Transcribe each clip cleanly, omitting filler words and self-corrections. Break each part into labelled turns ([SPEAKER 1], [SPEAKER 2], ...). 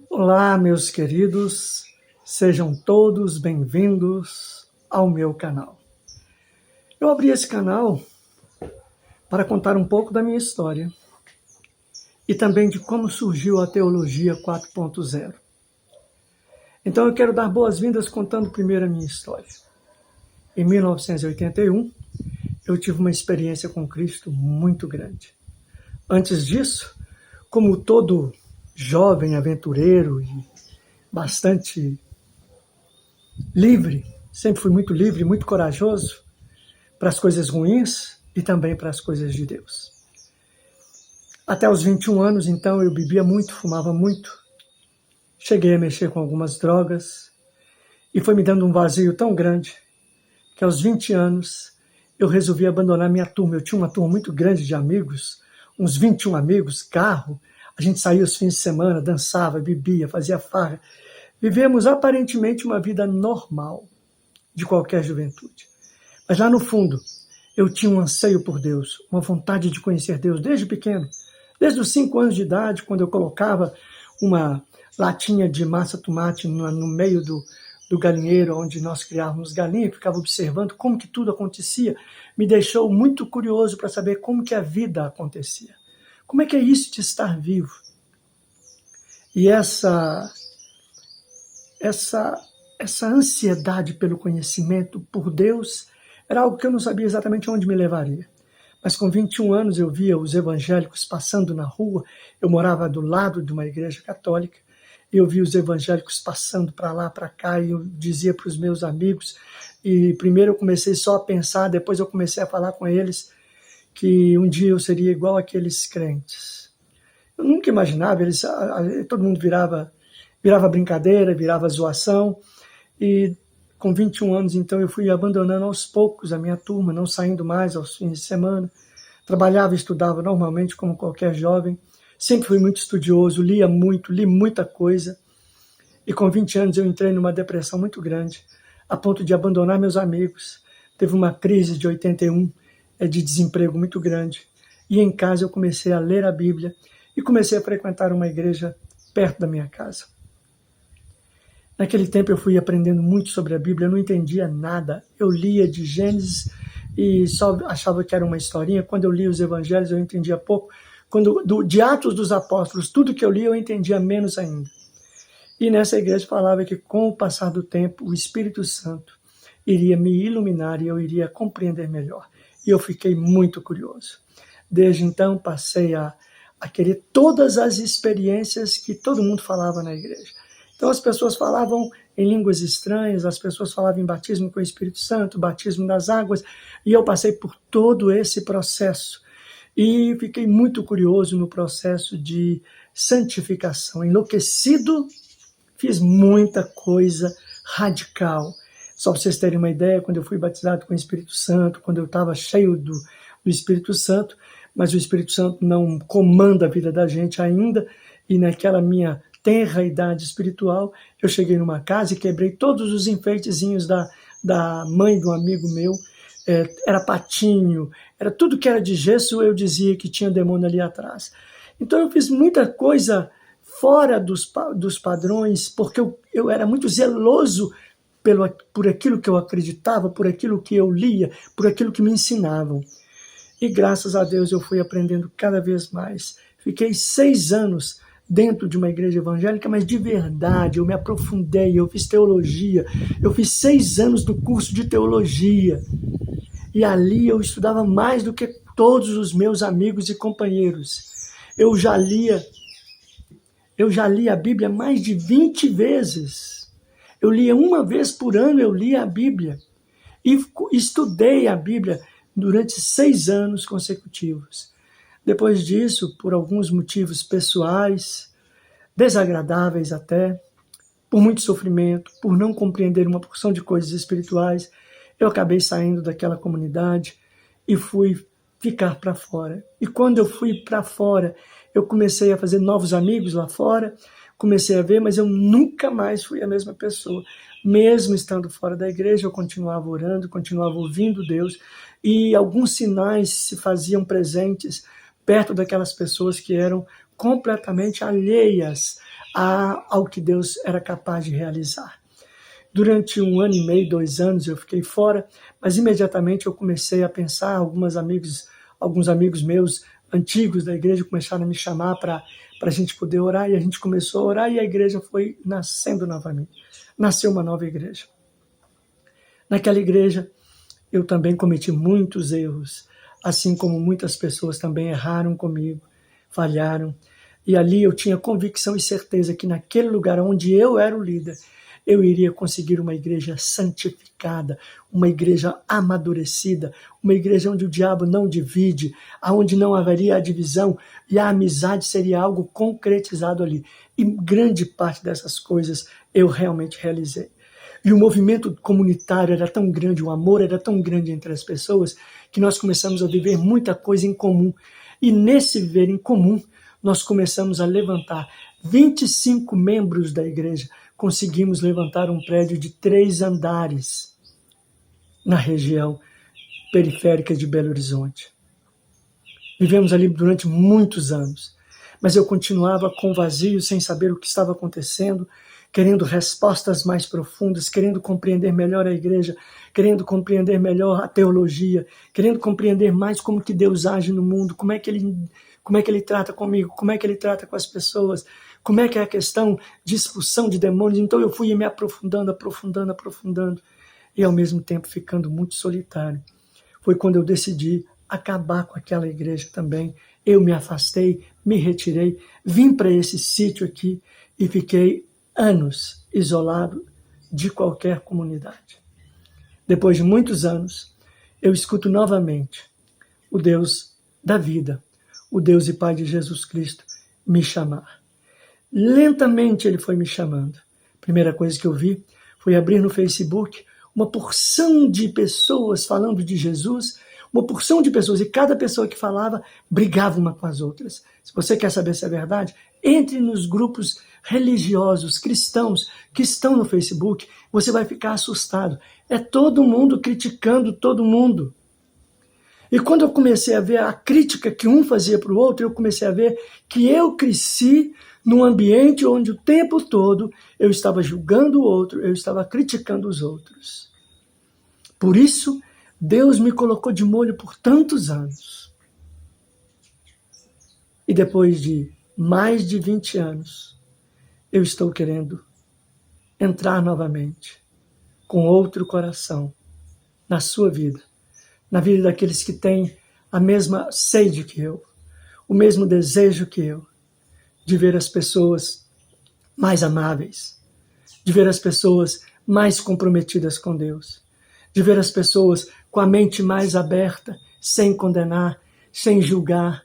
[SPEAKER 1] Olá, meus queridos, sejam todos bem-vindos ao meu canal. Eu abri esse canal para contar um pouco da minha história e também de como surgiu a Teologia 4.0. Então eu quero dar boas-vindas contando primeiro a minha história. Em 1981, eu tive uma experiência com Cristo muito grande. Antes disso, como todo jovem aventureiro e bastante livre, sempre fui muito livre, muito corajoso para as coisas ruins e também para as coisas de Deus. Até os 21 anos, então, eu bebia muito, fumava muito, cheguei a mexer com algumas drogas e foi me dando um vazio tão grande que aos 20 anos eu resolvi abandonar minha turma. Eu tinha uma turma muito grande de amigos, uns 21 amigos, carro, a gente saía os fins de semana, dançava, bebia, fazia farra. Vivemos aparentemente uma vida normal de qualquer juventude. Mas lá no fundo, eu tinha um anseio por Deus, uma vontade de conhecer Deus desde pequeno. Desde os 5 anos de idade, quando eu colocava uma latinha de massa tomate no meio do galinheiro onde nós criávamos galinha, ficava observando como que tudo acontecia, me deixou muito curioso para saber como que a vida acontecia. Como é que é isso de estar vivo? E essa ansiedade pelo conhecimento por Deus era algo que eu não sabia exatamente onde me levaria. Mas com 21 anos eu via os evangélicos passando na rua, eu morava do lado de uma igreja católica, e eu via os evangélicos passando para lá, para cá, e eu dizia para os meus amigos, e primeiro eu comecei só a pensar, depois eu comecei a falar com eles, que um dia eu seria igual aqueles crentes. Eu nunca imaginava, todo mundo virava brincadeira, virava zoação, e com 21 anos, então, eu fui abandonando aos poucos a minha turma, não saindo mais aos fins de semana. Trabalhava e estudava normalmente, como qualquer jovem. Sempre fui muito estudioso, lia muito, li muita coisa. E com 20 anos eu entrei numa depressão muito grande, a ponto de abandonar meus amigos. Teve uma crise de 81, de desemprego muito grande. E em casa eu comecei a ler a Bíblia e comecei a frequentar uma igreja perto da minha casa. Naquele tempo eu fui aprendendo muito sobre a Bíblia, eu não entendia nada. Eu lia de Gênesis e só achava que era uma historinha. Quando eu lia os evangelhos eu entendia pouco. De Atos dos Apóstolos, tudo que eu lia eu entendia menos ainda. E nessa igreja falava que com o passar do tempo o Espírito Santo iria me iluminar e eu iria compreender melhor. E eu fiquei muito curioso. Desde então passei a querer todas as experiências que todo mundo falava na igreja. Então as pessoas falavam em línguas estranhas, as pessoas falavam em batismo com o Espírito Santo, batismo das águas, e eu passei por todo esse processo. E fiquei muito curioso no processo de santificação. Enlouquecido, fiz muita coisa radical. Só para vocês terem uma ideia, quando eu fui batizado com o Espírito Santo, quando eu estava cheio do Espírito Santo, mas o Espírito Santo não comanda a vida da gente ainda, e naquela minha tenra idade espiritual, eu cheguei numa casa e quebrei todos os enfeitezinhos da mãe de um amigo meu, era patinho, era tudo que era de gesso, eu dizia que tinha demônio ali atrás. Então eu fiz muita coisa fora dos padrões, porque eu era muito zeloso por aquilo que eu acreditava, por aquilo que eu lia, por aquilo que me ensinavam. E graças a Deus eu fui aprendendo cada vez mais. Fiquei 6 anos dentro de uma igreja evangélica, mas de verdade, eu me aprofundei, eu fiz teologia, eu fiz 6 anos do curso de teologia, e ali eu estudava mais do que todos os meus amigos e companheiros. Eu já li a Bíblia mais de 20 vezes, eu lia uma vez por ano, eu lia a Bíblia, e estudei a Bíblia durante 6 anos consecutivos. Depois disso, por alguns motivos pessoais, desagradáveis até, por muito sofrimento, por não compreender uma porção de coisas espirituais, eu acabei saindo daquela comunidade e fui ficar para fora. E quando eu fui para fora, eu comecei a fazer novos amigos lá fora, comecei a ver, mas eu nunca mais fui a mesma pessoa. Mesmo estando fora da igreja, eu continuava orando, continuava ouvindo Deus, e alguns sinais se faziam presentes perto daquelas pessoas que eram completamente alheias ao que Deus era capaz de realizar. Durante 1 ano e meio, 2 anos, eu fiquei fora, mas imediatamente eu comecei a pensar, alguns amigos meus antigos da igreja começaram a me chamar para a gente poder orar, e a gente começou a orar, e a igreja foi nascendo novamente. Nasceu uma nova igreja. Naquela igreja, eu também cometi muitos erros, assim como muitas pessoas também erraram comigo, falharam. E ali eu tinha convicção e certeza que naquele lugar onde eu era o líder, eu iria conseguir uma igreja santificada, uma igreja amadurecida, uma igreja onde o diabo não divide, onde não haveria a divisão e a amizade seria algo concretizado ali. E grande parte dessas coisas eu realmente realizei. E o movimento comunitário era tão grande, o amor era tão grande entre as pessoas, que nós começamos a viver muita coisa em comum. E nesse viver em comum, nós começamos a levantar 25 membros da igreja. Conseguimos levantar um prédio de 3 andares na região periférica de Belo Horizonte. Vivemos ali durante muitos anos, mas eu continuava com vazio, sem saber o que estava acontecendo, querendo respostas mais profundas, querendo compreender melhor a igreja, querendo compreender melhor a teologia, querendo compreender mais como que Deus age no mundo, como é que ele trata comigo, como é que ele trata com as pessoas, como é que é a questão de expulsão de demônios. Então eu fui me aprofundando, e ao mesmo tempo ficando muito solitário. Foi quando eu decidi acabar com aquela igreja também. Eu me afastei, me retirei, vim para esse sítio aqui e fiquei anos isolado de qualquer comunidade. Depois de muitos anos, eu escuto novamente o Deus da vida, o Deus e Pai de Jesus Cristo, me chamar. Lentamente ele foi me chamando. A primeira coisa que eu vi foi abrir no Facebook uma porção de pessoas falando de Jesus, uma porção de pessoas, e cada pessoa que falava brigava uma com as outras. Se você quer saber se é verdade, entre nos grupos religiosos, cristãos, que estão no Facebook, você vai ficar assustado. É todo mundo criticando todo mundo. E quando eu comecei a ver a crítica que um fazia para o outro, eu comecei a ver que eu cresci num ambiente onde o tempo todo eu estava julgando o outro, eu estava criticando os outros. Por isso, Deus me colocou de molho por tantos anos. E depois de mais de 20 anos, eu estou querendo entrar novamente com outro coração na sua vida, na vida daqueles que têm a mesma sede que eu, o mesmo desejo que eu, de ver as pessoas mais amáveis, de ver as pessoas mais comprometidas com Deus, de ver as pessoas com a mente mais aberta, sem condenar, sem julgar,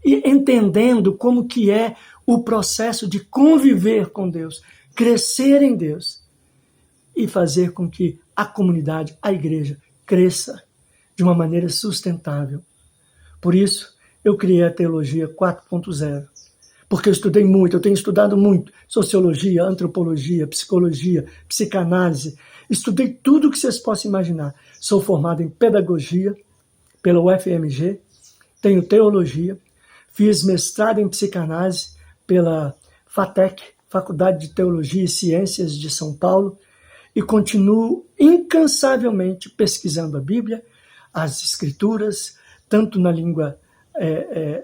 [SPEAKER 1] entendendo como que é o processo de conviver com Deus, crescer em Deus e fazer com que a comunidade, a igreja, cresça de uma maneira sustentável. Por isso, eu criei a Teologia 4.0. Porque eu estudei muito, eu tenho estudado muito sociologia, antropologia, psicologia, psicanálise. Estudei tudo o que vocês possam imaginar. Sou formado em pedagogia pela UFMG, tenho teologia, fiz mestrado em psicanálise pela FATEC, Faculdade de Teologia e Ciências de São Paulo, e continuo incansavelmente pesquisando a Bíblia, as Escrituras, tanto na língua,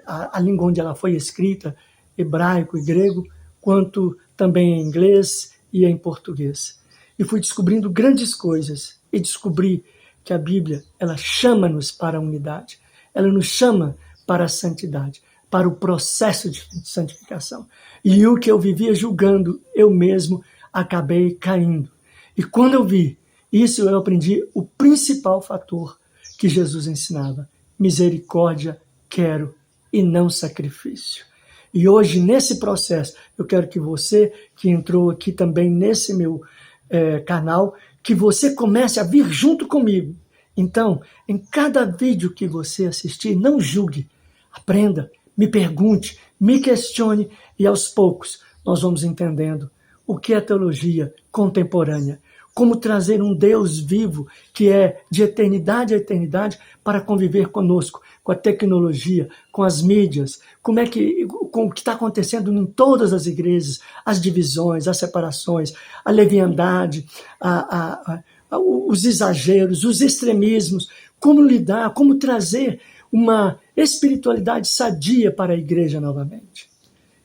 [SPEAKER 1] a língua onde ela foi escrita, hebraico e grego, quanto também em inglês e em português. E fui descobrindo grandes coisas e descobri que a Bíblia, ela chama-nos para a unidade, ela nos chama para a santidade, para o processo de santificação. E o que eu vivia julgando, eu mesmo acabei caindo. E quando eu vi isso, eu aprendi o principal fator que Jesus ensinava: misericórdia quero e não sacrifício. E hoje, nesse processo, eu quero que você, que entrou aqui também nesse meu canal, que você comece a vir junto comigo. Então, em cada vídeo que você assistir, não julgue, aprenda, me pergunte, me questione, e aos poucos nós vamos entendendo o que é teologia contemporânea, como trazer um Deus vivo, que é de eternidade a eternidade, para conviver conosco, com a tecnologia, com as mídias, com o que está acontecendo em todas as igrejas, as divisões, as separações, a leviandade, os exageros, os extremismos, como lidar, como trazer uma espiritualidade sadia para a igreja novamente.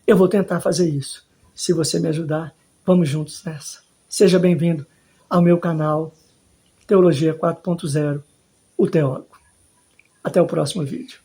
[SPEAKER 1] Eu vou tentar fazer isso. Se você me ajudar, vamos juntos nessa. Seja bem-vindo ao meu canal Teologia 4.0, o Teólogo. Até o próximo vídeo.